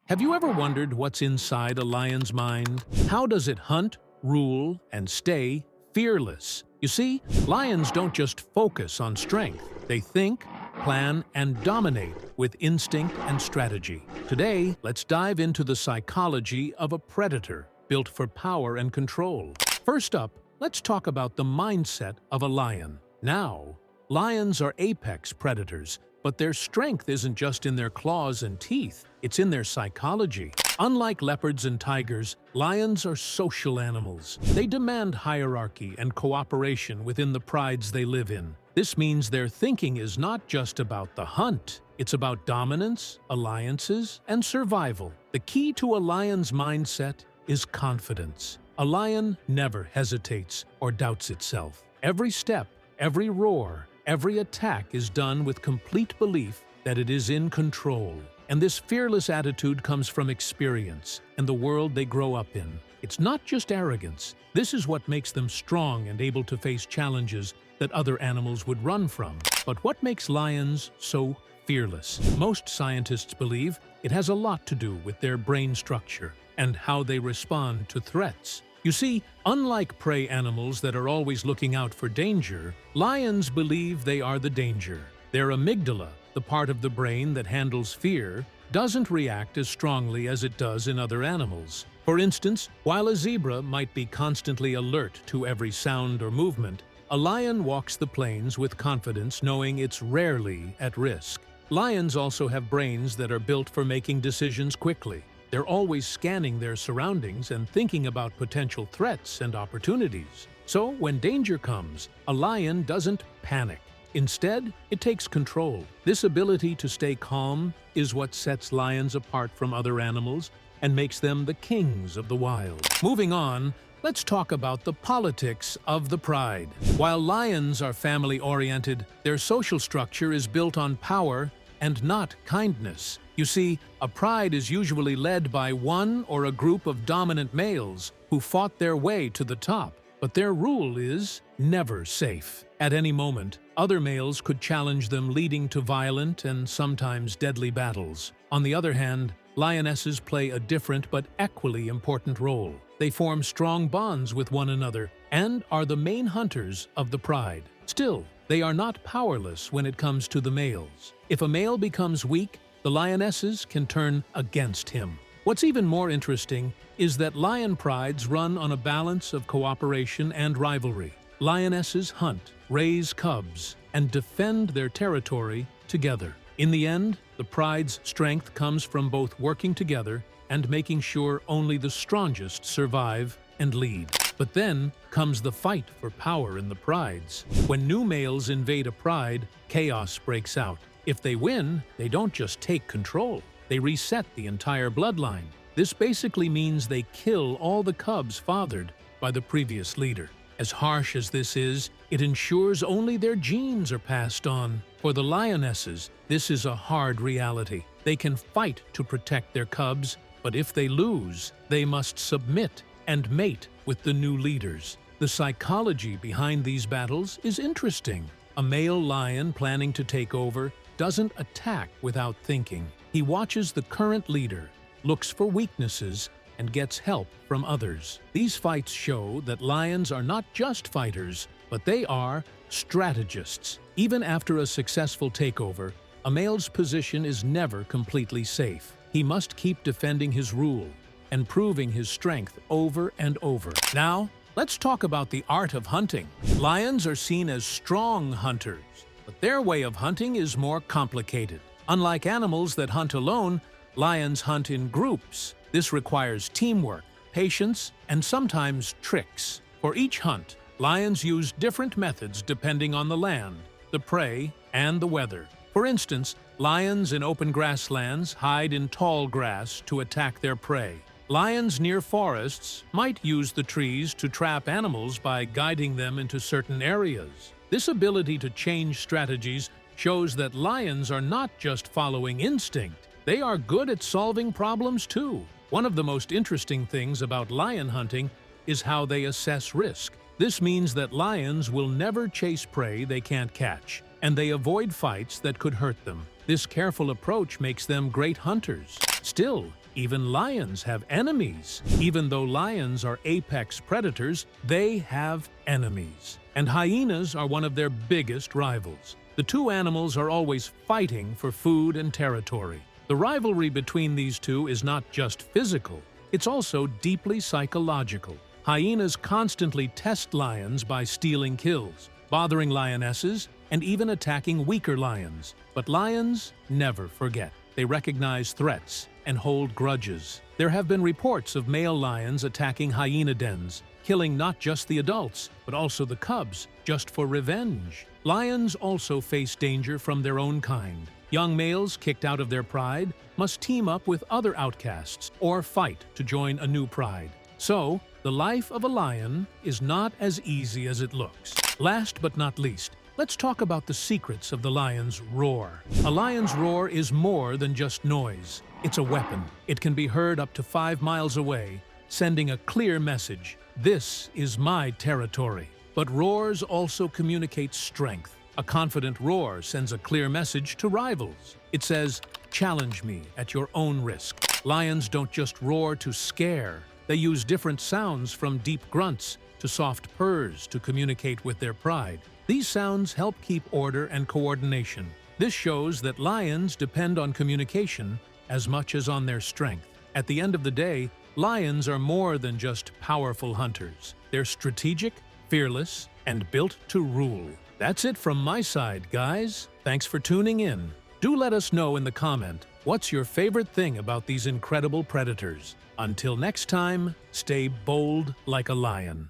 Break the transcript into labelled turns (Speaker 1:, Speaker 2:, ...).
Speaker 1: Have you ever wondered what's inside a lion's mind? How does it hunt, rule, and stay fearless? You see, lions don't just focus on strength. They think, plan, and dominate with instinct and strategy. Today, let's dive into the psychology of a predator built for power and control. First up, let's talk about the mindset of a lion. Now, lions are apex predators, but their strength isn't just in their claws and teeth, it's in their psychology. Unlike leopards and tigers, lions are social animals. They demand hierarchy and cooperation within the prides they live in. This means their thinking is not just about the hunt, it's about dominance, alliances, and survival. The key to a lion's mindset is confidence. A lion never hesitates or doubts itself. Every step, every roar, every attack is done with complete belief that it is in control. And this fearless attitude comes from experience and the world they grow up in. It's not just arrogance. This is what makes them strong and able to face challenges that other animals would run from. But what makes lions so fearless? Most scientists believe it has a lot to do with their brain structure and how they respond to threats. You see, unlike prey animals that are always looking out for danger, lions believe they are the danger. Their amygdala, the part of the brain that handles fear, doesn't react as strongly as it does in other animals. For instance, while a zebra might be constantly alert to every sound or movement, a lion walks the plains with confidence, knowing it's rarely at risk. Lions also have brains that are built for making decisions quickly. They're always scanning their surroundings and thinking about potential threats and opportunities. So, when danger comes, a lion doesn't panic. Instead, it takes control. This ability to stay calm is what sets lions apart from other animals and makes them the kings of the wild. Moving on, let's talk about the politics of the pride. While lions are family-oriented, their social structure is built on power and not kindness. You see, a pride is usually led by one or a group of dominant males who fought their way to the top. But their rule is never safe. At any moment, other males could challenge them, leading to violent and sometimes deadly battles. On the other hand, lionesses play a different but equally important role. They form strong bonds with one another and are the main hunters of the pride. Still, they are not powerless when it comes to the males. If a male becomes weak, the lionesses can turn against him. What's even more interesting is that lion prides run on a balance of cooperation and rivalry. Lionesses hunt, raise cubs, and defend their territory together. In the end, the pride's strength comes from both working together and making sure only the strongest survive and lead. But then comes the fight for power in the prides. When new males invade a pride, chaos breaks out. If they win, they don't just take control. They reset the entire bloodline. This basically means they kill all the cubs fathered by the previous leader. As harsh as this is, it ensures only their genes are passed on. For the lionesses, this is a hard reality. They can fight to protect their cubs, but if they lose, they must submit and mate with the new leaders. The psychology behind these battles is interesting. A male lion planning to take over doesn't attack without thinking. He watches the current leader, looks for weaknesses, and gets help from others. These fights show that lions are not just fighters, but they are strategists. Even after a successful takeover, a male's position is never completely safe. He must keep defending his rule and proving his strength over and over. Now, let's talk about the art of hunting. Lions are seen as strong hunters, but their way of hunting is more complicated. Unlike animals that hunt alone, lions hunt in groups. This requires teamwork, patience, and sometimes tricks. For each hunt, lions use different methods depending on the land, the prey, and the weather. For instance, lions in open grasslands hide in tall grass to attack their prey. Lions near forests might use the trees to trap animals by guiding them into certain areas. This ability to change strategies shows that lions are not just following instinct. They are good at solving problems too. One of the most interesting things about lion hunting is how they assess risk. This means that lions will never chase prey they can't catch, and they avoid fights that could hurt them. This careful approach makes them great hunters. Still, Even lions have enemies. Even though lions are apex predators, they have enemies. And hyenas are one of their biggest rivals. The two animals are always fighting for food and territory. The rivalry between these two is not just physical, it's also deeply psychological. Hyenas constantly test lions by stealing kills, bothering lionesses, and even attacking weaker lions. But lions never forget. They recognize threats and hold grudges. There have been reports of male lions attacking hyena dens, killing not just the adults, but also the cubs, just for revenge. Lions also face danger from their own kind. Young males kicked out of their pride must team up with other outcasts or fight to join a new pride. So, the life of a lion is not as easy as it looks. Last but not least, let's talk about the secrets of the lion's roar. A lion's roar is more than just noise. It's a weapon. It can be heard up to 5 miles away, sending a clear message: this is my territory. But roars also communicate strength. A confident roar sends a clear message to rivals. It says, challenge me at your own risk. Lions don't just roar to scare. They use different sounds, from deep grunts to soft purrs, to communicate with their pride. These sounds help keep order and coordination. This shows that lions depend on communication as much as on their strength. At the end of the day, lions are more than just powerful hunters. They're strategic, fearless, and built to rule. That's it from my side, guys. Thanks for tuning in. Do let us know in the comment, what's your favorite thing about these incredible predators? Until next time, stay bold like a lion.